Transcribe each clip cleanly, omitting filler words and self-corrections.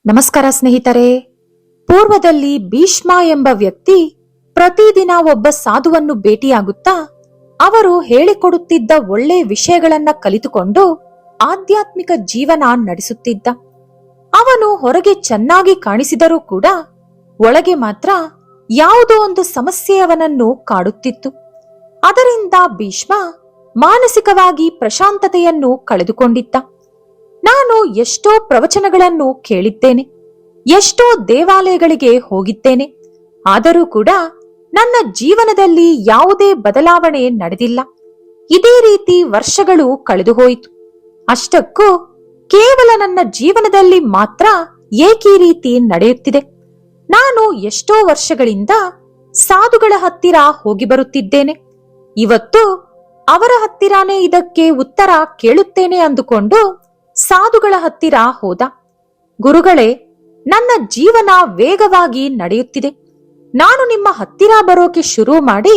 ನಮಸ್ಕಾರ ಸ್ನೇಹಿತರೆ. ಪೂರ್ವದಲ್ಲಿ ಭೀಷ್ಮ ಎಂಬ ವ್ಯಕ್ತಿ ಪ್ರತಿದಿನ ಒಬ್ಬ ಸಾಧುವನ್ನು ಭೇಟಿಯಾಗುತ್ತಾ ಅವರು ಹೇಳಿಕೊಡುತ್ತಿದ್ದ ಒಳ್ಳೆ ವಿಷಯಗಳನ್ನ ಕಲಿತುಕೊಂಡು ಆಧ್ಯಾತ್ಮಿಕ ಜೀವನ ನಡೆಸುತ್ತಿದ್ದ. ಅವನು ಹೊರಗೆ ಚೆನ್ನಾಗಿ ಕಾಣಿಸಿದರೂ ಕೂಡ ಒಳಗೆ ಮಾತ್ರ ಯಾವುದೋ ಒಂದು ಸಮಸ್ಯೆ ಅವನನ್ನು ಕಾಡುತ್ತಿತ್ತು. ಅದರಿಂದ ಭೀಷ್ಮ ಮಾನಸಿಕವಾಗಿ ಪ್ರಶಾಂತತೆಯನ್ನು ಕಳೆದುಕೊಂಡಿದ್ದ. ನಾನು ಎಷ್ಟೋ ಪ್ರವಚನಗಳನ್ನು ಕೇಳಿದ್ದೇನೆ, ಎಷ್ಟೋ ದೇವಾಲಯಗಳಿಗೆ ಹೋಗಿದ್ದೇನೆ. ಆದರೂ ಕೂಡ ನನ್ನ ಜೀವನದಲ್ಲಿ ಯಾವುದೇ ಬದಲಾವಣೆ ನಡೆದಿಲ್ಲ. ಇದೇ ರೀತಿ ವರ್ಷಗಳು ಕಳೆದು ಹೋಯಿತು. ಅಷ್ಟಕ್ಕೂ ಕೇವಲ ನನ್ನ ಜೀವನದಲ್ಲಿ ಮಾತ್ರ ಏಕೀ ರೀತಿ ನಡೆಯುತ್ತಿದೆ. ನಾನು ಎಷ್ಟೋ ವರ್ಷಗಳಿಂದ ಸಾಧುಗಳ ಹತ್ತಿರ ಹೋಗಿ ಬರುತ್ತಿದ್ದೇನೆ. ಇವತ್ತು ಅವರ ಹತ್ತಿರಾನೇ ಇದಕ್ಕೆ ಉತ್ತರ ಕೇಳುತ್ತೇನೆ ಅಂದುಕೊಂಡು ಸಾಧುಗಳ ಹತ್ತಿರ ಹೋದ. ಗುರುಗಳೇ, ನನ್ನ ಜೀವನ ವೇಗವಾಗಿ ನಡೆಯುತ್ತಿದೆ. ನಾನು ನಿಮ್ಮ ಹತ್ತಿರ ಬರೋಕೆ ಶುರು ಮಾಡಿ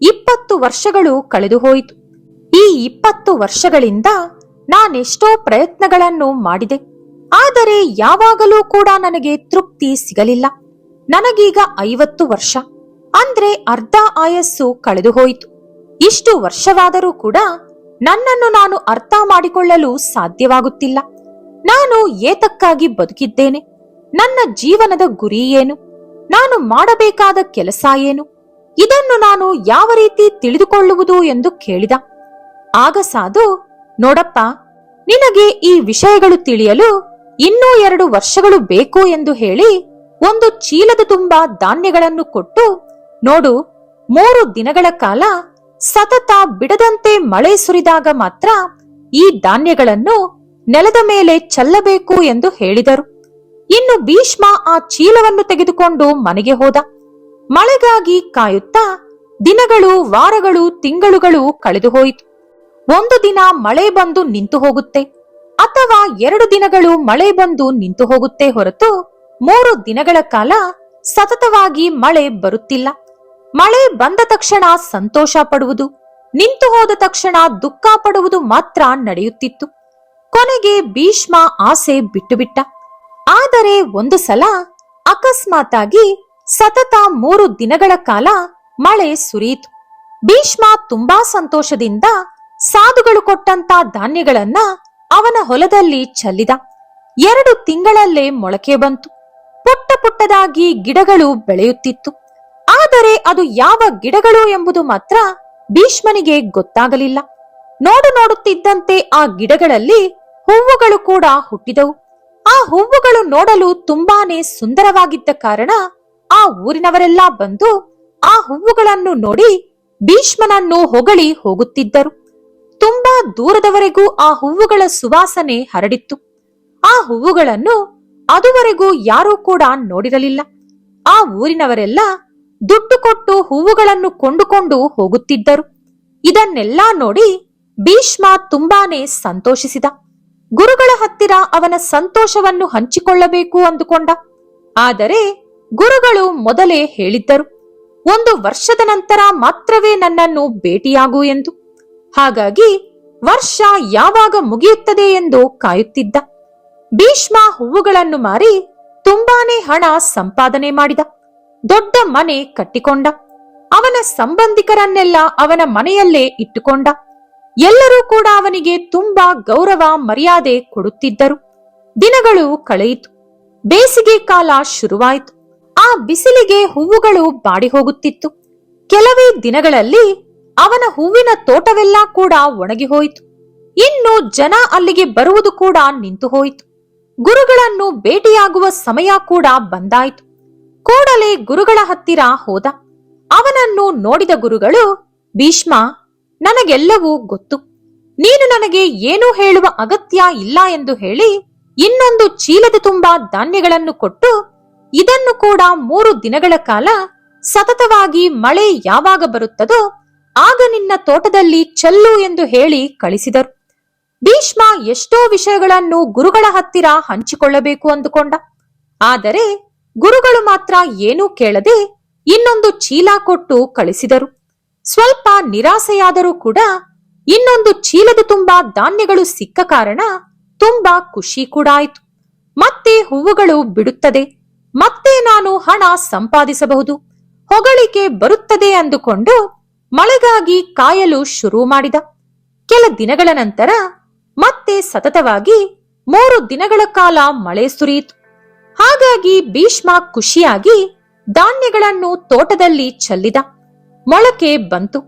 20 ವರ್ಷಗಳು ಕಳೆದು ಹೋಯಿತು. ಈ 20 ವರ್ಷಗಳಿಂದ ನಾನೆಷ್ಟೋ ಪ್ರಯತ್ನಗಳನ್ನು ಮಾಡಿದೆ. ಆದರೆ ಯಾವಾಗಲೂ ಕೂಡ ನನಗೆ ತೃಪ್ತಿ ಸಿಗಲಿಲ್ಲ. ನನಗೀಗ 50 ವರ್ಷ, ಅಂದ್ರೆ ಅರ್ಧ ಆಯಸ್ಸು ಕಳೆದು ಹೋಯಿತು. ಇಷ್ಟು ವರ್ಷವಾದರೂ ಕೂಡ ನನ್ನನ್ನು ನಾನು ಅರ್ಥ ಮಾಡಿಕೊಳ್ಳಲು ಸಾಧ್ಯವಾಗುತ್ತಿಲ್ಲ. ನಾನು ಏತಕ್ಕಾಗಿ ಬದುಕಿದ್ದೇನೆ? ನನ್ನ ಜೀವನದ ಗುರಿ ಏನು? ನಾನು ಮಾಡಬೇಕಾದ ಕೆಲಸ ಏನು? ಇದನ್ನು ನಾನು ಯಾವ ರೀತಿ ತಿಳಿದುಕೊಳ್ಳುವುದು ಎಂದು ಕೇಳಿದ. ಆಗ ಸಾಧು, ನೋಡಪ್ಪ, ನಿನಗೆ ಈ ವಿಷಯಗಳು ತಿಳಿಯಲು ಇನ್ನೂ 2 ವರ್ಷಗಳು ಬೇಕು ಎಂದು ಹೇಳಿ ಒಂದು ಚೀಲದ ತುಂಬಾ ಧಾನ್ಯಗಳನ್ನು ಕೊಟ್ಟು, ನೋಡು, 3 ದಿನಗಳ ಕಾಲ ಸತತ ಬಿಡದಂತೆ ಮಳೆ ಸುರಿದಾಗ ಮಾತ್ರ ಈ ಧಾನ್ಯಗಳನ್ನು ನೆಲದ ಮೇಲೆ ಚೆಲ್ಲಬೇಕು ಎಂದು ಹೇಳಿದರು. ಇನ್ನು ಭೀಷ್ಮ ಆ ಚೀಲವನ್ನು ತೆಗೆದುಕೊಂಡು ಮನೆಗೆ ಹೋದ. ಮಳೆಗಾಗಿ ಕಾಯುತ್ತಾ ದಿನಗಳು, ವಾರಗಳು, ತಿಂಗಳುಗಳು ಕಳೆದು ಹೋಯಿತು. ಒಂದು ದಿನ ಮಳೆ ಬಂದು ನಿಂತು ಹೋಗುತ್ತೆ, ಅಥವಾ 2 ದಿನಗಳು ಮಳೆ ಬಂದು ನಿಂತು ಹೋಗುತ್ತೆ ಹೊರತು 3 ದಿನಗಳ ಕಾಲ ಸತತವಾಗಿ ಮಳೆ ಬರುತ್ತಿಲ್ಲ. ಮಳೆ ಬಂದ ತಕ್ಷಣ ಸಂತೋಷ ಪಡುವುದು, ನಿಂತು ಹೋದ ತಕ್ಷಣ ದುಃಖ ಪಡುವುದು ಮಾತ್ರ ನಡೆಯುತ್ತಿತ್ತು. ಕೊನೆಗೆ ಭೀಷ್ಮ ಆಸೆ ಬಿಟ್ಟು ಬಿಟ್ಟ. ಆದರೆ ಒಂದು ಸಲ ಅಕಸ್ಮಾತಾಗಿ ಸತತ 3 ದಿನಗಳ ಕಾಲ ಮಳೆ ಸುರಿಯಿತು. ಭೀಷ್ಮ ತುಂಬಾ ಸಂತೋಷದಿಂದ ಸಾಧುಗಳು ಕೊಟ್ಟಂತ ಧಾನ್ಯಗಳನ್ನ ಅವನ ಹೊಲದಲ್ಲಿ ಚೆಲ್ಲಿದ. 2 ತಿಂಗಳಲ್ಲೇ ಮೊಳಕೆ ಬಂತು. ಪುಟ್ಟ ಪುಟ್ಟದಾಗಿ ಗಿಡಗಳು ಬೆಳೆಯುತ್ತಿತ್ತು. ಆದರೆ ಅದು ಯಾವ ಗಿಡಗಳು ಎಂಬುದು ಮಾತ್ರ ಭೀಷ್ಮನಿಗೆ ಗೊತ್ತಾಗಲಿಲ್ಲ. ನೋಡುತ್ತಿದ್ದಂತೆ ಆ ಗಿಡಗಳಲ್ಲಿ ಹೂವುಗಳು ಕೂಡ ಹುಟ್ಟಿದವು. ಆ ಹೂವುಗಳು ನೋಡಲು ತುಂಬಾನೇ ಸುಂದರವಾಗಿದ್ದ ಕಾರಣ ಆ ಊರಿನವರೆಲ್ಲ ಬಂದು ಆ ಹೂವುಗಳನ್ನು ನೋಡಿ ಭೀಷ್ಮನನ್ನು ಹೊಗಳಿ ಹೋಗುತ್ತಿದ್ದರು. ತುಂಬಾ ದೂರದವರೆಗೂ ಆ ಹೂವುಗಳ ಸುವಾಸನೆ ಹರಡಿತ್ತು. ಆ ಹೂವುಗಳನ್ನು ಅದುವರೆಗೂ ಯಾರೂ ಕೂಡ ನೋಡಿರಲಿಲ್ಲ. ಆ ಊರಿನವರೆಲ್ಲ ದುಡ್ಡು ಕೊಟ್ಟು ಹೂವುಗಳನ್ನು ಕೊಂಡುಕೊಂಡು ಹೋಗುತ್ತಿದ್ದರು. ಇದನ್ನೆಲ್ಲ ನೋಡಿ ಭೀಷ್ಮ ತುಂಬಾನೇ ಸಂತೋಷಿಸಿದ. ಗುರುಗಳ ಹತ್ತಿರ ಅವನ ಸಂತೋಷವನ್ನು ಹಂಚಿಕೊಳ್ಳಬೇಕು ಅಂದುಕೊಂಡ. ಆದರೆ ಗುರುಗಳು ಮೊದಲೇ ಹೇಳಿದ್ದರು, 1 ವರ್ಷದ ನಂತರ ಮಾತ್ರವೇ ನನ್ನನ್ನು ಭೇಟಿಯಾಗು ಎಂದು. ಹಾಗಾಗಿ ವರ್ಷ ಯಾವಾಗ ಮುಗಿಯುತ್ತದೆ ಎಂದು ಕಾಯುತ್ತಿದ್ದ. ಭೀಷ್ಮ ಹೂವುಗಳನ್ನು ಮಾರಿ ತುಂಬಾನೇ ಹಣ ಸಂಪಾದನೆ ಮಾಡಿದ. ದೊಡ್ಡ ಮನೆ ಕಟ್ಟಿಕೊಂಡ. ಅವನ ಸಂಬಂಧಿಕರನ್ನೆಲ್ಲ ಅವನ ಮನೆಯಲ್ಲೇ ಇಟ್ಟುಕೊಂಡ. ಎಲ್ಲರೂ ಕೂಡ ಅವನಿಗೆ ತುಂಬಾ ಗೌರವ ಮರ್ಯಾದೆ ಕೊಡುತ್ತಿದ್ದರು. ದಿನಗಳು ಕಳೆಯಿತು. ಬೇಸಿಗೆ ಕಾಲ ಶುರುವಾಯಿತು. ಆ ಬಿಸಿಲಿಗೆ ಹೂವುಗಳು ಬಾಡಿ ಹೋಗುತ್ತಿತ್ತು. ಕೆಲವೇ ದಿನಗಳಲ್ಲಿ ಅವನ ಹೂವಿನ ತೋಟವೆಲ್ಲ ಕೂಡ ಒಣಗಿ ಹೋಯಿತು. ಇನ್ನು ಜನ ಅಲ್ಲಿಗೆ ಬರುವುದು ಕೂಡ ನಿಂತು ಹೋಯಿತು. ಗುರುಗಳನ್ನು ಭೇಟಿಯಾಗುವ ಸಮಯ ಕೂಡ ಬಂದಾಯಿತು. ಕೂಡಲೇ ಗುರುಗಳ ಹತ್ತಿರ ಹೋದ. ಅವನನ್ನು ನೋಡಿದ ಗುರುಗಳು, ಭೀಷ್ಮ, ನನಗೆಲ್ಲವೂ ಗೊತ್ತು. ನೀನು ನನಗೆ ಏನೂ ಹೇಳುವ ಅಗತ್ಯ ಇಲ್ಲ ಎಂದು ಹೇಳಿ ಇನ್ನೊಂದು ಚೀಲದ ತುಂಬಾ ಧಾನ್ಯಗಳನ್ನು ಕೊಟ್ಟು, ಇದನ್ನು ಕೂಡ 3 ದಿನಗಳ ಕಾಲ ಸತತವಾಗಿ ಮಳೆ ಯಾವಾಗ ಬರುತ್ತದೋ ಆಗ ನಿನ್ನ ತೋಟದಲ್ಲಿ ಚೆಲ್ಲು ಎಂದು ಹೇಳಿ ಕಳಿಸಿದರು. ಭೀಷ್ಮ ಎಷ್ಟೋ ವಿಷಯಗಳನ್ನು ಗುರುಗಳ ಹತ್ತಿರ ಹಂಚಿಕೊಳ್ಳಬೇಕು ಅಂದುಕೊಂಡ. ಆದರೆ ಗುರುಗಳು ಮಾತ್ರ ಏನೂ ಕೇಳದೆ ಇನ್ನೊಂದು ಚೀಲ ಕೊಟ್ಟು ಕಳಿಸಿದರು. ಸ್ವಲ್ಪ ನಿರಾಸೆಯಾದರೂ ಕೂಡ ಇನ್ನೊಂದು ಚೀಲದ ತುಂಬಾ ಧಾನ್ಯಗಳು ಸಿಕ್ಕ ಕಾರಣ ತುಂಬಾ ಖುಷಿ ಕೂಡ ಆಯಿತು. ಮತ್ತೆ ಹೂವುಗಳು ಬಿಡುತ್ತದೆ, ಮತ್ತೆ ನಾನು ಹಣ ಸಂಪಾದಿಸಬಹುದು, ಹೊಗಳಿಕೆ ಬರುತ್ತದೆ ಅಂದುಕೊಂಡು ಮಳೆಗಾಗಿ ಕಾಯಲು ಶುರು ಮಾಡಿದ. ಕೆಲ ದಿನಗಳ ನಂತರ ಮತ್ತೆ ಸತತವಾಗಿ 3 ದಿನಗಳ ಕಾಲ ಮಳೆ ಸುರಿಯಿತು. ಹಾಗಾಗಿ ಭೀಷ್ಮ ಖುಷಿಯಾಗಿ ಧಾನ್ಯಗಳನ್ನು ತೋಟದಲ್ಲಿ ಚೆಲ್ಲಿದ. ಮೊಳಕೆ ಬಂತು.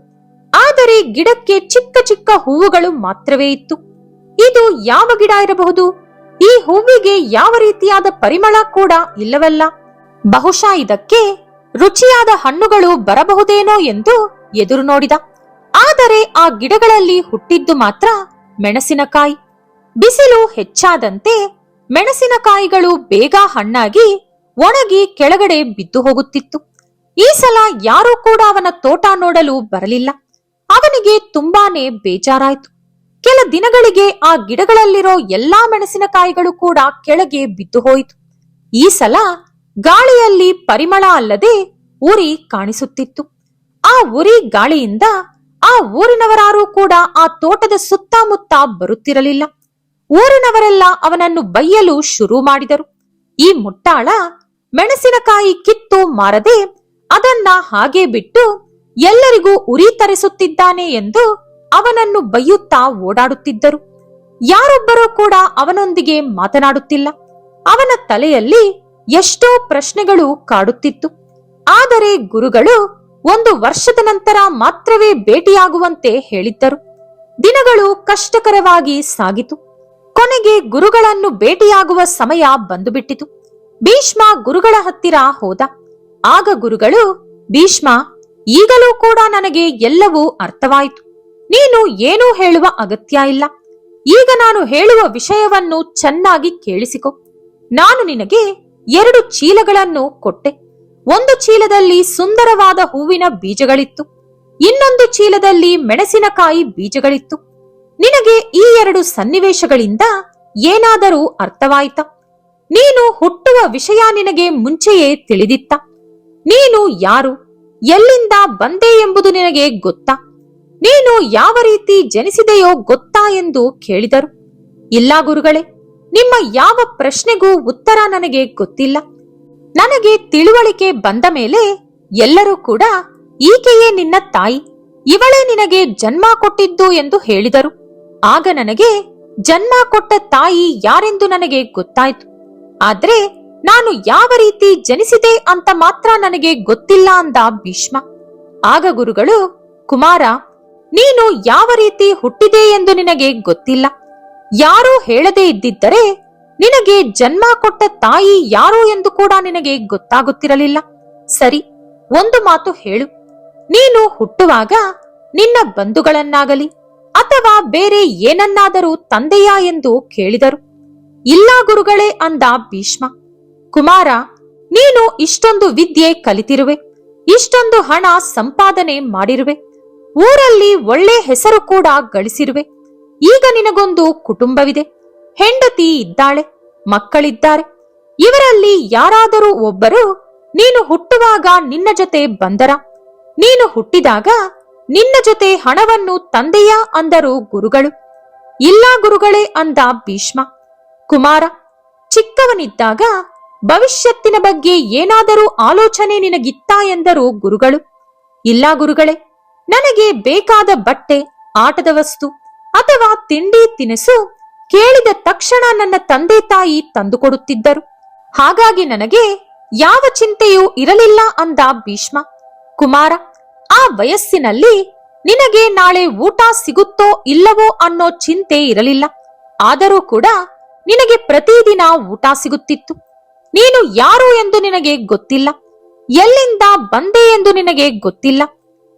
ಆದರೆ ಗಿಡಕ್ಕೆ ಚಿಕ್ಕ ಚಿಕ್ಕ ಹೂವುಗಳು ಮಾತ್ರವೇ ಇತ್ತು. ಇದು ಯಾವ ಗಿಡ ಇರಬಹುದು? ಈ ಹೂವಿಗೆ ಯಾವ ರೀತಿಯಾದ ಪರಿಮಳ ಕೂಡ ಇಲ್ಲವಲ್ಲ. ಬಹುಶಃ ಇದಕ್ಕೆ ರುಚಿಯಾದ ಹಣ್ಣುಗಳು ಬರಬಹುದೇನೋ ಎಂದು ಎದುರು ನೋಡಿದ. ಆದರೆ ಆ ಗಿಡಗಳಲ್ಲಿ ಹುಟ್ಟಿದ್ದು ಮಾತ್ರ ಮೆಣಸಿನಕಾಯಿ. ಬಿಸಿಲು ಹೆಚ್ಚಾದಂತೆ ಮೆಣಸಿನಕಾಯಿಗಳು ಬೇಗ ಹಣ್ಣಾಗಿ ಒಣಗಿ ಕೆಳಗಡೆ ಬಿದ್ದು ಹೋಗುತ್ತಿತ್ತು. ಈ ಸಲ ಯಾರೂ ಕೂಡ ಅವನ ತೋಟ ನೋಡಲು ಬರಲಿಲ್ಲ. ಅವನಿಗೆ ತುಂಬಾನೇ ಬೇಜಾರಾಯ್ತು. ಕೆಲ ದಿನಗಳಿಗೆ ಆ ಗಿಡಗಳಲ್ಲಿರೋ ಎಲ್ಲಾ ಮೆಣಸಿನಕಾಯಿಗಳು ಕೂಡ ಕೆಳಗೆ ಬಿದ್ದು ಹೋಯಿತು. ಈ ಸಲ ಗಾಳಿಯಲ್ಲಿ ಪರಿಮಳ ಅಲ್ಲದೆ ಉರಿ ಕಾಣಿಸುತ್ತಿತ್ತು. ಆ ಉರಿ ಗಾಳಿಯಿಂದ ಆ ಊರಿನವರಾರೂ ಕೂಡ ಆ ತೋಟದ ಸುತ್ತಮುತ್ತ ಬರುತ್ತಿರಲಿಲ್ಲ. ಊರಿನವರೆಲ್ಲ ಅವನನ್ನು ಬೈಯಲು ಶುರು ಮಾಡಿದರು. ಈ ಮುಟ್ಟಾಳ ಮೆಣಸಿನಕಾಯಿ ಕಿತ್ತು ಮಾರದೆ ಅದನ್ನ ಹಾಗೆ ಬಿಟ್ಟು ಎಲ್ಲರಿಗೂ ಉರಿ ತರಿಸುತ್ತಿದ್ದಾನೆ ಎಂದು ಅವನನ್ನು ಬೈಯುತ್ತಾ ಓಡಾಡುತ್ತಿದ್ದರು. ಯಾರೊಬ್ಬರೂ ಕೂಡ ಅವನೊಂದಿಗೆ ಮಾತನಾಡುತ್ತಿಲ್ಲ. ಅವನ ತಲೆಯಲ್ಲಿ ಎಷ್ಟೋ ಪ್ರಶ್ನೆಗಳು ಕಾಡುತ್ತಿತ್ತು. ಆದರೆ ಗುರುಗಳು 1 ವರ್ಷದ ನಂತರ ಮಾತ್ರವೇ ಭೇಟಿಯಾಗುವಂತೆ ಹೇಳಿದ್ದರು. ದಿನಗಳು ಕಷ್ಟಕರವಾಗಿ ಸಾಗಿತು. ಕೊನೆಗೆ ಗುರುಗಳನ್ನು ಭೇಟಿಯಾಗುವ ಸಮಯ ಬಂದುಬಿಟ್ಟಿತು. ಭೀಷ್ಮ ಗುರುಗಳ ಹತ್ತಿರ ಹೋದ. ಆಗ ಗುರುಗಳು, ಭೀಷ್ಮ, ಈಗಲೂ ಕೂಡ ನನಗೆ ಎಲ್ಲವೂ ಅರ್ಥವಾಯಿತು. ನೀನು ಏನೂ ಹೇಳುವ ಅಗತ್ಯ ಇಲ್ಲ. ಈಗ ನಾನು ಹೇಳುವ ವಿಷಯವನ್ನು ಚೆನ್ನಾಗಿ ಕೇಳಿಸಿಕೊ. ನಾನು ನಿನಗೆ 2 ಚೀಲಗಳನ್ನು ಕೊಟ್ಟೆ. ಒಂದು ಚೀಲದಲ್ಲಿ ಸುಂದರವಾದ ಹೂವಿನ ಬೀಜಗಳಿತ್ತು, ಇನ್ನೊಂದು ಚೀಲದಲ್ಲಿ ಮೆಣಸಿನಕಾಯಿ ಬೀಜಗಳಿತ್ತು. ನಿನಗೆ ಈ 2 ಸನ್ನಿವೇಶಗಳಿಂದ ಏನಾದರೂ ಅರ್ಥವಾಯಿತಾ? ನೀನು ಹುಟ್ಟುವ ವಿಷಯ ನಿನಗೆ ಮುಂಚೆಯೇ ತಿಳಿದಿತ್ತ? ನೀನು ಯಾರು, ಎಲ್ಲಿಂದ ಬಂದೆ ಎಂಬುದು ನಿನಗೆ ಗೊತ್ತಾ? ನೀನು ಯಾವ ರೀತಿ ಜನಿಸಿದೆಯೋ ಗೊತ್ತಾ ಎಂದು ಕೇಳಿದರು. ಇಲ್ಲ ಗುರುಗಳೇ, ನಿಮ್ಮ ಯಾವ ಪ್ರಶ್ನೆಗೂ ಉತ್ತರ ನನಗೆ ಗೊತ್ತಿಲ್ಲ. ನನಗೆ ತಿಳುವಳಿಕೆ ಬಂದ ಮೇಲೆ ಎಲ್ಲರೂ ಕೂಡ ಈಕೆಯೇ ನಿನ್ನ ತಾಯಿ, ಇವಳೇ ನಿನಗೆ ಜನ್ಮ ಕೊಟ್ಟಿದ್ದು ಎಂದು ಹೇಳಿದರು. ಆಗ ನನಗೆ ಜನ್ಮ ಕೊಟ್ಟ ತಾಯಿ ಯಾರೆಂದು ನನಗೆ ಗೊತ್ತಾಯ್ತು. ಆದ್ರೆ ನಾನು ಯಾವ ರೀತಿ ಜನಿಸಿದೆ ಅಂತ ಮಾತ್ರ ನನಗೆ ಗೊತ್ತಿಲ್ಲ ಅಂದ ಭೀಷ್ಮ. ಆಗ ಗುರುಗಳು, ಕುಮಾರ, ನೀನು ಯಾವ ರೀತಿ ಹುಟ್ಟಿದೆ ಎಂದು ನಿನಗೆ ಗೊತ್ತಿಲ್ಲ. ಯಾರೂ ಹೇಳದೇ ಇದ್ದಿದ್ದರೆ ನಿನಗೆ ಜನ್ಮ ಕೊಟ್ಟ ತಾಯಿ ಯಾರು ಎಂದು ಕೂಡ ನಿನಗೆ ಗೊತ್ತಾಗುತ್ತಿರಲಿಲ್ಲ. ಸರಿ, ಒಂದು ಮಾತು ಹೇಳು. ನೀನು ಹುಟ್ಟುವಾಗ ನಿನ್ನ ಬಂಧುಗಳನ್ನಾಗಲಿ ಅಥವಾ ಬೇರೆ ಏನನ್ನಾದರೂ ತಂದೆಯಾ ಎಂದು ಕೇಳಿದರು. ಇಲ್ಲ ಗುರುಗಳೇ ಅಂದ ಭೀಷ್ಮ. ಕುಮಾರ, ನೀನು ಇಷ್ಟೊಂದು ವಿದ್ಯೆ ಕಲಿತಿರುವೆ, ಇಷ್ಟೊಂದು ಹಣ ಸಂಪಾದನೆ ಮಾಡಿರುವೆ, ಊರಲ್ಲಿ ಒಳ್ಳೆ ಹೆಸರು ಕೂಡ ಗಳಿಸಿರುವೆ. ಈಗ ನಿನಗೊಂದು ಕುಟುಂಬವಿದೆ, ಹೆಂಡತಿ ಇದ್ದಾಳೆ, ಮಕ್ಕಳಿದ್ದಾರೆ. ಇವರಲ್ಲಿ ಯಾರಾದರೂ ಒಬ್ಬರು ನೀನು ಹುಟ್ಟುವಾಗ ನಿನ್ನ ಜೊತೆ ಬಂದರ? ನೀನು ಹುಟ್ಟಿದಾಗ ನಿನ್ನ ಜೊತೆ ಹಣವನ್ನು ತಂದೆಯಾ ಅಂದರು ಗುರುಗಳು. ಇಲ್ಲ ಗುರುಗಳೇ ಅಂದ ಭೀಷ್ಮ. ಕುಮಾರ, ಚಿಕ್ಕವನಿದ್ದಾಗ ಭವಿಷ್ಯತ್ತಿನ ಬಗ್ಗೆ ಏನಾದರೂ ಆಲೋಚನೆ ನಿನಗಿತ್ತಾ ಎಂದರು ಗುರುಗಳು. ಇಲ್ಲ ಗುರುಗಳೇ, ನನಗೆ ಬೇಕಾದ ಬಟ್ಟೆ, ಆಟದ ವಸ್ತು ಅಥವಾ ತಿಂಡಿ ತಿನಿಸು ಕೇಳಿದ ತಕ್ಷಣ ನನ್ನ ತಂದೆ ತಾಯಿ ತಂದುಕೊಡುತ್ತಿದ್ದರು. ಹಾಗಾಗಿ ನನಗೆ ಯಾವ ಚಿಂತೆಯೂ ಇರಲಿಲ್ಲ ಅಂದ ಭೀಷ್ಮ. ಕುಮಾರ, ಆ ವಯಸ್ಸಿನಲ್ಲಿ ನಿನಗೆ ನಾಳೆ ಊಟ ಸಿಗುತ್ತೋ ಇಲ್ಲವೋ ಅನ್ನೋ ಚಿಂತೆ ಇರಲಿಲ್ಲ. ಆದರೂ ಕೂಡ ನಿನಗೆ ಪ್ರತಿದಿನ ಊಟ ಸಿಗುತ್ತಿತ್ತು. ನೀನು ಯಾರು ಎಂದು ನಿನಗೆ ಗೊತ್ತಿಲ್ಲ, ಎಲ್ಲಿಂದ ಬಂದೆ ಎಂದು ನಿನಗೆ ಗೊತ್ತಿಲ್ಲ,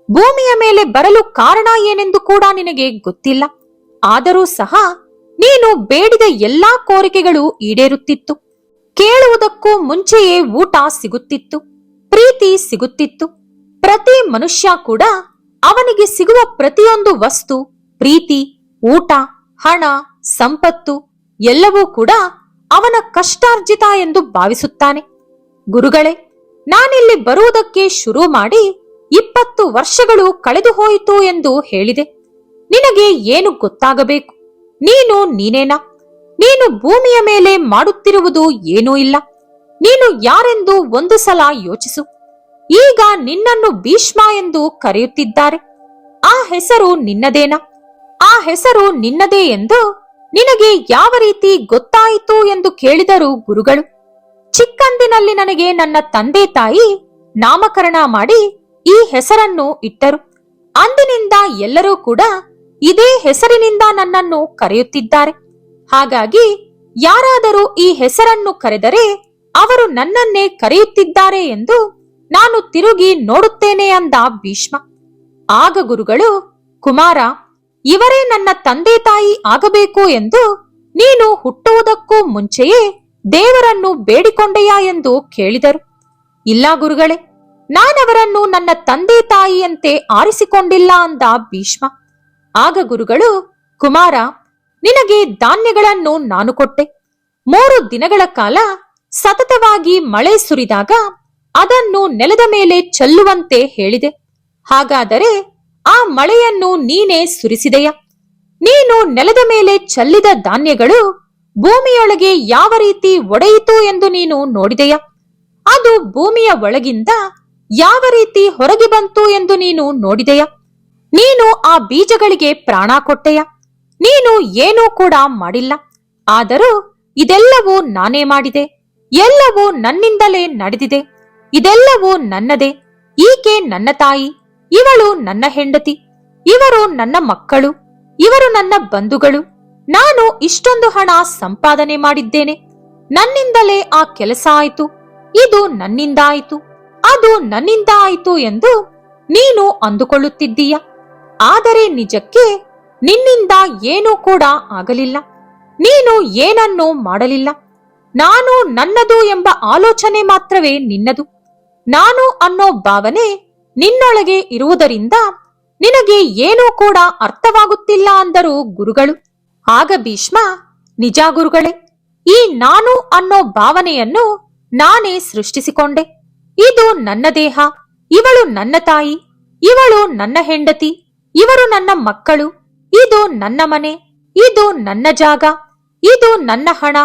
ಭೂಮಿಯ ಮೇಲೆ ಬರಲು ಕಾರಣ ಏನೆಂದು ಕೂಡ ನಿನಗೆ ಗೊತ್ತಿಲ್ಲ. ಆದರೂ ಸಹ ನೀನು ಬೇಡಿದ ಎಲ್ಲಾ ಕೋರಿಕೆಗಳು ಈಡೇರುತ್ತಿತ್ತು. ಕೇಳುವುದಕ್ಕೂ ಮುಂಚೆಯೇ ಊಟ ಸಿಗುತ್ತಿತ್ತು, ಪ್ರೀತಿ ಸಿಗುತ್ತಿತ್ತು. ಪ್ರತಿ ಮನುಷ್ಯ ಕೂಡ ಅವನಿಗೆ ಸಿಗುವ ಪ್ರತಿಯೊಂದು ವಸ್ತು, ಪ್ರೀತಿ, ಊಟ, ಹಣ, ಸಂಪತ್ತು ಎಲ್ಲವೂ ಕೂಡ ಅವನ ಕಷ್ಟಾರ್ಜಿತ ಎಂದು ಭಾವಿಸುತ್ತಾನೆ. ಗುರುಗಳೇ, ನಾನಿಲ್ಲಿ ಬರುವುದಕ್ಕೆ ಶುರು ಮಾಡಿ 20 ವರ್ಷಗಳು ಕಳೆದು ಹೋಯಿತು ಎಂದು ಹೇಳಿದೆ. ನಿನಗೆ ಏನು ಗೊತ್ತಾಗಬೇಕು? ನೀನು ನೀನೇನಾ? ನೀನು ಭೂಮಿಯ ಮೇಲೆ ಮಾಡುತ್ತಿರುವುದು ಏನೂ ಇಲ್ಲ. ನೀನು ಯಾರೆಂದು ಒಂದು ಸಲ ಯೋಚಿಸು. ಈಗ ನಿನ್ನನ್ನು ಭೀಷ್ಮ ಎಂದು ಕರೆಯುತ್ತಿದ್ದಾರೆ. ಆ ಹೆಸರು ನಿನ್ನದೇನಾ? ಆ ಹೆಸರು ನಿನ್ನದೇ ಎಂದು ನಿನಗೆ ಯಾವ ರೀತಿ ಗೊತ್ತಾಯಿತು ಎಂದು ಕೇಳಿದರು ಗುರುಗಳು. ಚಿಕ್ಕಂದಿನಲ್ಲಿ ನನಗೆ ನನ್ನ ತಂದೆ ತಾಯಿ ನಾಮಕರಣ ಮಾಡಿ ಈ ಹೆಸರನ್ನು ಇಟ್ಟರು. ಅಂದಿನಿಂದ ಎಲ್ಲರೂ ಕೂಡ ಇದೇ ಹೆಸರಿನಿಂದ ನನ್ನನ್ನು ಕರೆಯುತ್ತಿದ್ದಾರೆ. ಹಾಗಾಗಿ ಯಾರಾದರೂ ಈ ಹೆಸರನ್ನು ಕರೆದರೆ ಅವರು ನನ್ನನ್ನೇ ಕರೆಯುತ್ತಿದ್ದಾರೆ ಎಂದು ನಾನು ತಿರುಗಿ ನೋಡುತ್ತೇನೆ ಅಂದ ಭೀಷ್ಮ. ಆಗ ಗುರುಗಳು, ಕುಮಾರ, ಇವರೇ ನನ್ನ ತಂದೆ ತಾಯಿ ಆಗಬೇಕು ಎಂದು ನೀನು ಹುಟ್ಟುವುದಕ್ಕೂ ಮುಂಚೆಯೇ ದೇವರನ್ನು ಬೇಡಿಕೊಂಡೆಯಾ ಎಂದು ಕೇಳಿದರು. ಇಲ್ಲ ಗುರುಗಳೇ, ನಾನವರನ್ನು ನನ್ನ ತಂದೆ ತಾಯಿಯಂತೆ ಆರಿಸಿಕೊಂಡಿಲ್ಲ ಅಂದ ಭೀಷ್ಮ. ಆಗ ಗುರುಗಳು, ಕುಮಾರ, ನಿನಗೆ ಧಾನ್ಯಗಳನ್ನು ನಾನು ಕೊಟ್ಟೆ. 3 ದಿನಗಳ ಕಾಲ ಸತತವಾಗಿ ಮಳೆ ಸುರಿದಾಗ ಅದನ್ನು ನೆಲದ ಮೇಲೆ ಚೆಲ್ಲುವಂತೆ ಹೇಳಿದೆ. ಹಾಗಾದರೆ ಆ ಮಳೆಯನ್ನು ನೀನೇ ಸುರಿಸಿದೆಯಾ? ನೀನು ನೆಲದ ಮೇಲೆ ಚೆಲ್ಲಿದ ಧಾನ್ಯಗಳು ಭೂಮಿಯೊಳಗೆ ಯಾವ ರೀತಿ ಒಡೆಯಿತು ಎಂದು ನೀನು ನೋಡಿದೆಯಾ? ಅದು ಭೂಮಿಯ ಒಳಗಿಂದ ಯಾವ ರೀತಿ ಹೊರಗೆ ಬಂತು ಎಂದು ನೀನು ನೋಡಿದೆಯಾ? ನೀನು ಆ ಬೀಜಗಳಿಗೆ ಪ್ರಾಣ ಕೊಟ್ಟೆಯಾ? ನೀನು ಏನೂ ಕೂಡ ಮಾಡಿಲ್ಲ. ಆದರೂ ಇದೆಲ್ಲವೂ ನಾನೇ ಮಾಡಿದೆ. ಎಲ್ಲವೂ ನನ್ನಿಂದಲೇ ನಡೆದಿದೆ. ಇದೆಲ್ಲವೂ ನನ್ನದೇ. ಈಕೆ ನನ್ನ ತಾಯಿ, ಇವಳು ನನ್ನ ಹೆಂಡತಿ, ಇವರು ನನ್ನ ಮಕ್ಕಳು, ಇವರು ನನ್ನ ಬಂಧುಗಳು. ನಾನು ಇಷ್ಟೊಂದು ಹಣ ಸಂಪಾದನೆ ಮಾಡಿದ್ದೇನೆ. ನನ್ನಿಂದಲೇ ಆ ಕೆಲಸ ಆಯಿತು, ಇದು ನನ್ನಿಂದ ಆಯಿತು, ಅದು ನನ್ನಿಂದ ಆಯಿತು ಎಂದು ನೀನು ಅಂದುಕೊಳ್ಳುತ್ತಿದ್ದೀಯ. ಆದರೆ ನಿಜಕ್ಕೆ ನಿನ್ನಿಂದ ಏನೂ ಕೂಡ ಆಗಲಿಲ್ಲ. ನೀನು ಏನನ್ನೂ ಮಾಡಲಿಲ್ಲ. ನಾನು ನನ್ನದು ಎಂಬ ಆಲೋಚನೆ ಮಾತ್ರವೇ ನಿನ್ನದು. ನಾನು ಅನ್ನೋ ಭಾವನೆ ನಿನ್ನೊಳಗೆ ಇರುವುದರಿಂದ ನಿನಗೆ ಏನೂ ಕೂಡ ಅರ್ಥವಾಗುತ್ತಿಲ್ಲ ಅಂದರು ಗುರುಗಳು. ಆಗ ಭೀಷ್ಮ, ನಿಜ ಗುರುಗಳೇ, ಈ ನಾನು ಅನ್ನೋ ಭಾವನೆಯನ್ನು ನಾನೇ ಸೃಷ್ಟಿಸಿಕೊಂಡೆ. ಇದು ನನ್ನ ದೇಹ, ಇವಳು ನನ್ನ ತಾಯಿ, ಇವಳು ನನ್ನ ಹೆಂಡತಿ, ಇವರು ನನ್ನ ಮಕ್ಕಳು, ಇದು ನನ್ನ ಮನೆ, ಇದು ನನ್ನ ಜಾಗ, ಇದು ನನ್ನ ಹಣ,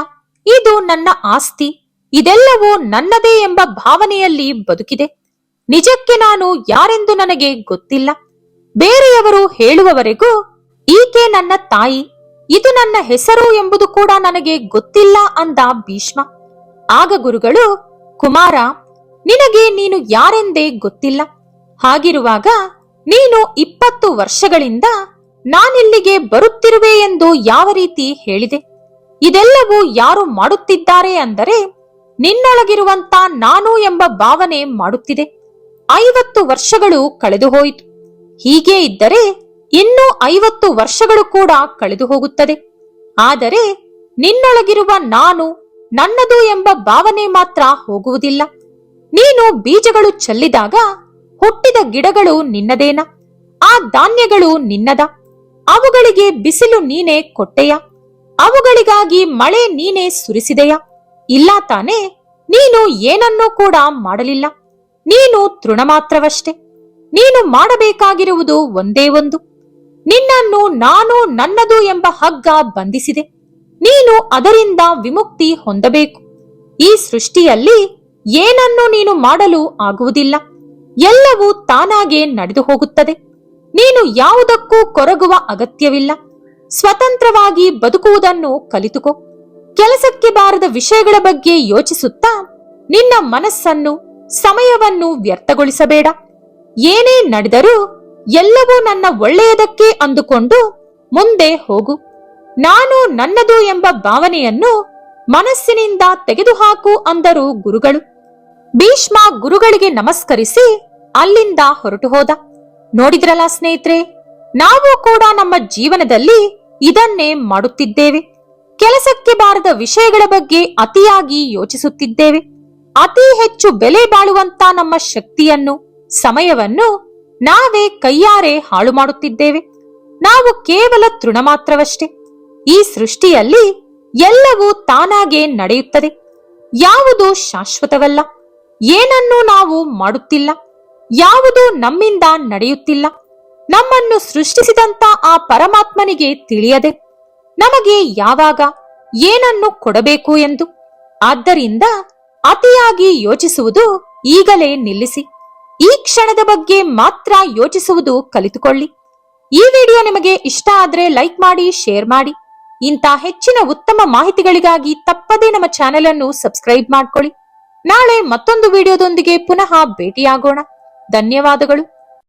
ಇದು ನನ್ನ ಆಸ್ತಿ, ಇದೆಲ್ಲವೂ ನನ್ನದೇ ಎಂಬ ಭಾವನೆಯಲ್ಲಿ ಬದುಕಿದೆ. ನಿಜಕ್ಕೆ ನಾನು ಯಾರೆಂದು ನನಗೆ ಗೊತ್ತಿಲ್ಲ. ಬೇರೆಯವರು ಹೇಳುವವರೆಗೂ ಈಕೆ ನನ್ನ ತಾಯಿ, ಇದು ನನ್ನ ಹೆಸರು ಎಂಬುದು ಕೂಡ ನನಗೆ ಗೊತ್ತಿಲ್ಲ ಅಂದ ಭೀಷ್ಮ. ಆಗ ಗುರುಗಳು, ಕುಮಾರ, ನಿನಗೆ ನೀನು ಯಾರೆಂದೇ ಗೊತ್ತಿಲ್ಲ. ಹಾಗಿರುವಾಗ ನೀನು 20 ವರ್ಷಗಳಿಂದ ನಾನಿಲ್ಲಿಗೆ ಬರುತ್ತಿರುವೆ ಎಂದು ಯಾವ ರೀತಿ ಹೇಳಿದೆ? ಇದೆಲ್ಲವೂ ಯಾರು ಮಾಡುತ್ತಿದ್ದಾರೆ ಅಂದರೆ ನಿನ್ನೊಳಗಿರುವಂತ ನಾನು ಎಂಬ ಭಾವನೆ ಮಾಡುತ್ತಿದೆ. 50 ವರ್ಷಗಳು ಕಳೆದು ಹೋಯಿತು. ಹೀಗೆ ಇದ್ದರೆ ಇನ್ನೂ 50 ವರ್ಷಗಳು ಕೂಡ ಕಳೆದು ಹೋಗುತ್ತದೆ. ಆದರೆ ನಿನ್ನೊಳಗಿರುವ ನಾನು ನನ್ನದು ಎಂಬ ಭಾವನೆ ಮಾತ್ರ ಹೋಗುವುದಿಲ್ಲ. ನೀನು ಬೀಜಗಳು ಚೆಲ್ಲಿದಾಗ ಹುಟ್ಟಿದ ಗಿಡಗಳು ನಿನ್ನದೇನ? ಆ ಧಾನ್ಯಗಳು ನಿನ್ನದ? ಅವುಗಳಿಗೆ ಬಿಸಿಲು ನೀನೇ ಕೊಟ್ಟೆಯ? ಅವುಗಳಿಗಾಗಿ ಮಳೆ ನೀನೇ ಸುರಿಸಿದೆಯಾ? ಇಲ್ಲ ತಾನೇ? ನೀನು ಏನನ್ನೂ ಕೂಡ ಮಾಡಲಿಲ್ಲ. ನೀನು ತೃಣ ಮಾತ್ರವಷ್ಟೇ. ನೀನು ಮಾಡಬೇಕಾಗಿರುವುದು ಒಂದೇ ಒಂದು. ನಿನ್ನನ್ನು ನಾನು ನನ್ನದು ಎಂಬ ಹಗ್ಗ ಬಂಧಿಸಿದೆ. ನೀನು ಅದರಿಂದ ವಿಮುಕ್ತಿ ಹೊಂದಬೇಕು. ಈ ಸೃಷ್ಟಿಯಲ್ಲಿ ಏನನ್ನು ನೀನು ಮಾಡಲು ಆಗುವುದಿಲ್ಲ. ಎಲ್ಲವೂ ತಾನಾಗೆ ನಡೆದು ಹೋಗುತ್ತದೆ. ನೀನು ಯಾವುದಕ್ಕೂ ಕೊರಗುವ ಅಗತ್ಯವಿಲ್ಲ. ಸ್ವತಂತ್ರವಾಗಿ ಬದುಕುವುದನ್ನು ಕಲಿತುಕೋ. ಕೆಲಸಕ್ಕೆ ಬಾರದ ವಿಷಯಗಳ ಬಗ್ಗೆ ಯೋಚಿಸುತ್ತಾ ನಿನ್ನ ಮನಸ್ಸನ್ನು, ಸಮಯವನ್ನು ವ್ಯರ್ಥಗೊಳಿಸಬೇಡ. ಏನೇ ನಡೆದರೂ ಎಲ್ಲವೂ ನನ್ನ ಒಳ್ಳೆಯದಕ್ಕೆ ಅಂದುಕೊಂಡು ಮುಂದೆ ಹೋಗು. ನಾನು ನನ್ನದು ಎಂಬ ಭಾವನೆಯನ್ನು ಮನಸ್ಸಿನಿಂದ ತೆಗೆದುಹಾಕು ಅಂದರು ಗುರುಗಳು. ಭೀಷ್ಮ ಗುರುಗಳಿಗೆ ನಮಸ್ಕರಿಸಿ ಅಲ್ಲಿಂದ ಹೊರಟು ಹೋದ. ನೋಡಿದ್ರಲ್ಲ ಸ್ನೇಹಿತರೆ, ನಾವು ಕೂಡ ನಮ್ಮ ಜೀವನದಲ್ಲಿ ಇದನ್ನೇ ಮಾಡುತ್ತಿದ್ದೇವೆ. ಕೆಲಸಕ್ಕೆ ಬಾರದ ವಿಷಯಗಳ ಬಗ್ಗೆ ಅತಿಯಾಗಿ ಯೋಚಿಸುತ್ತಿದ್ದೇವೆ. ಅತಿ ಹೆಚ್ಚು ಬೆಲೆ ಬಾಳುವಂತ ನಮ್ಮ ಶಕ್ತಿಯನ್ನು, ಸಮಯವನ್ನು ನಾವೇ ಕೈಯಾರೆ ಹಾಳು ಮಾಡುತ್ತಿದ್ದೇವೆ. ನಾವು ಕೇವಲ ತೃಣ ಮಾತ್ರವಷ್ಟೇ. ಈ ಸೃಷ್ಟಿಯಲ್ಲಿ ಎಲ್ಲವೂ ತಾನಾಗೆ ನಡೆಯುತ್ತದೆ. ಯಾವುದು ಶಾಶ್ವತವಲ್ಲ. ಏನನ್ನೂ ನಾವು ಮಾಡುತ್ತಿಲ್ಲ. ಯಾವುದು ನಮ್ಮಿಂದ ನಡೆಯುತ್ತಿಲ್ಲ. ನಮ್ಮನ್ನು ಸೃಷ್ಟಿಸಿದಂತ ಆ ಪರಮಾತ್ಮನಿಗೆ ತಿಳಿಯದೆ ನಮಗೆ ಯಾವಾಗ ಏನನ್ನು ಕೊಡಬೇಕು ಎಂದು. ಆದ್ದರಿಂದ ಅತಿಯಾಗಿ ಯೋಚಿಸುವುದು ಈಗಲೇ ನಿಲ್ಲಿಸಿ. ಈ ಕ್ಷಣದ ಬಗ್ಗೆ ಮಾತ್ರ ಯೋಚಿಸುವುದು ಕಲಿತುಕೊಳ್ಳಿ. ಈ ವಿಡಿಯೋ ನಿಮಗೆ ಇಷ್ಟ ಆದ್ರೆ ಲೈಕ್ ಮಾಡಿ, ಶೇರ್ ಮಾಡಿ. ಇಂಥ ಹೆಚ್ಚಿನ ಉತ್ತಮ ಮಾಹಿತಿಗಳಿಗಾಗಿ ತಪ್ಪದೇ ನಮ್ಮ ಚಾನೆಲ್ ಅನ್ನು ಸಬ್ಸ್ಕ್ರೈಬ್ ಮಾಡ್ಕೊಳ್ಳಿ. ನಾಳೆ ಮತ್ತೊಂದು ವಿಡಿಯೋದೊಂದಿಗೆ ಪುನಃ ಭೇಟಿಯಾಗೋಣ. ಧನ್ಯವಾದಗಳು.